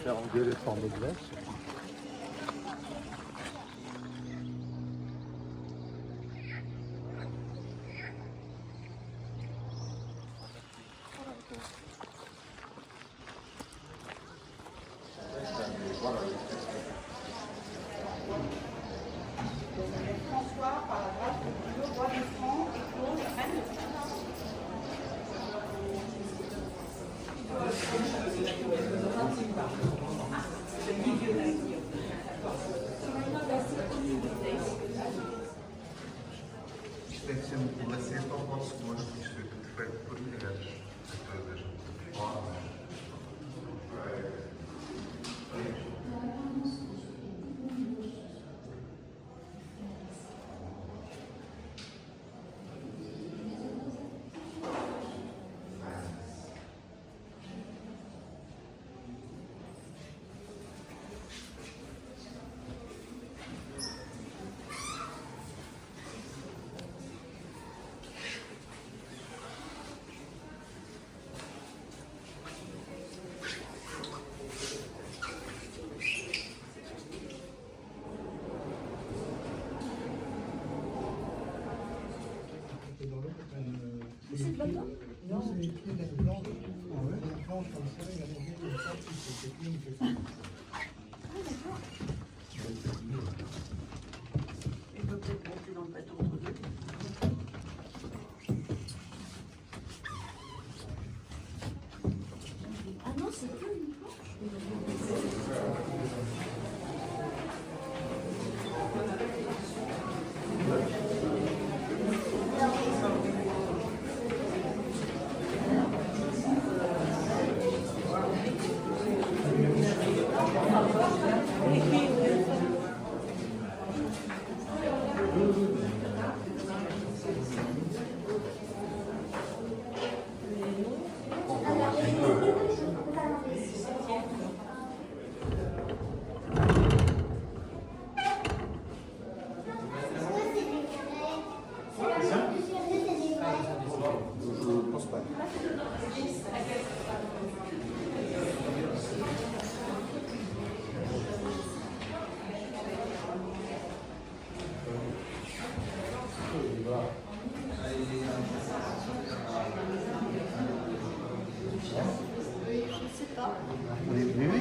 faire engueuler par noblesse. François, par la grâce de Dieu, roi de France et Claude, reine de France. Isto deve ser um lacete ao vosso gosto, isto é tudo feito por mulheres, todas formas. C'est de bateau? Non, c'est les pieds de la planche. La planche comme ça, il y a des pieds comme ça, c'est une qui fait ça. Ah, d'accord. Il peut peut-être monter dans le bateau entre deux. Ah non, c'est que une planche. Je pense pas. Je sais pas. Oui, oui, oui.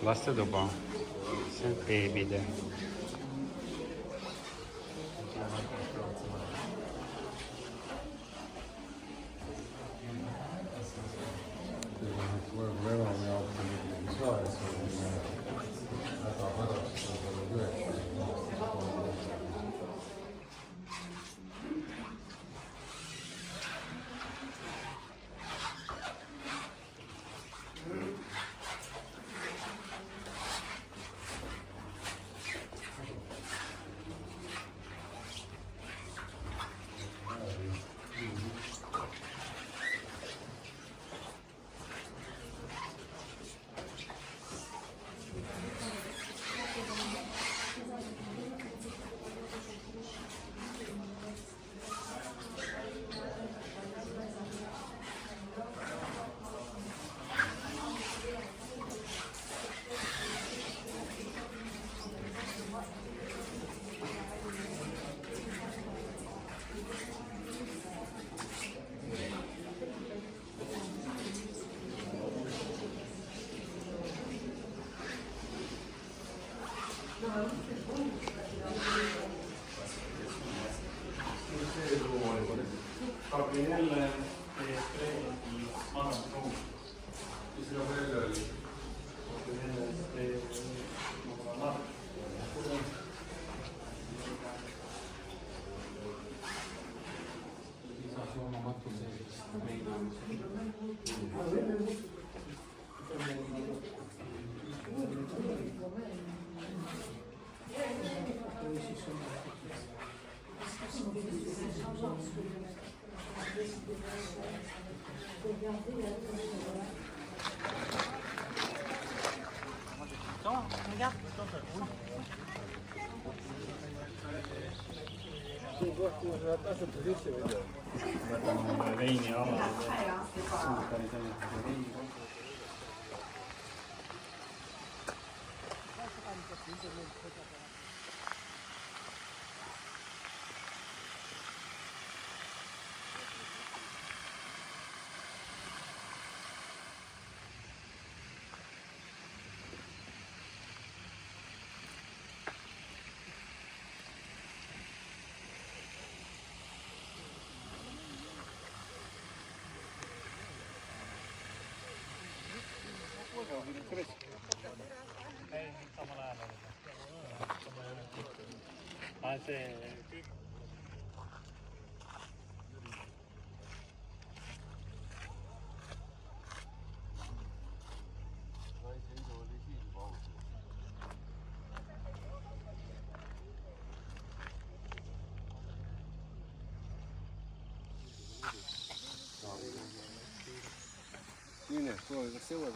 Basta dopo, sempre vede. Yine, sonra da sever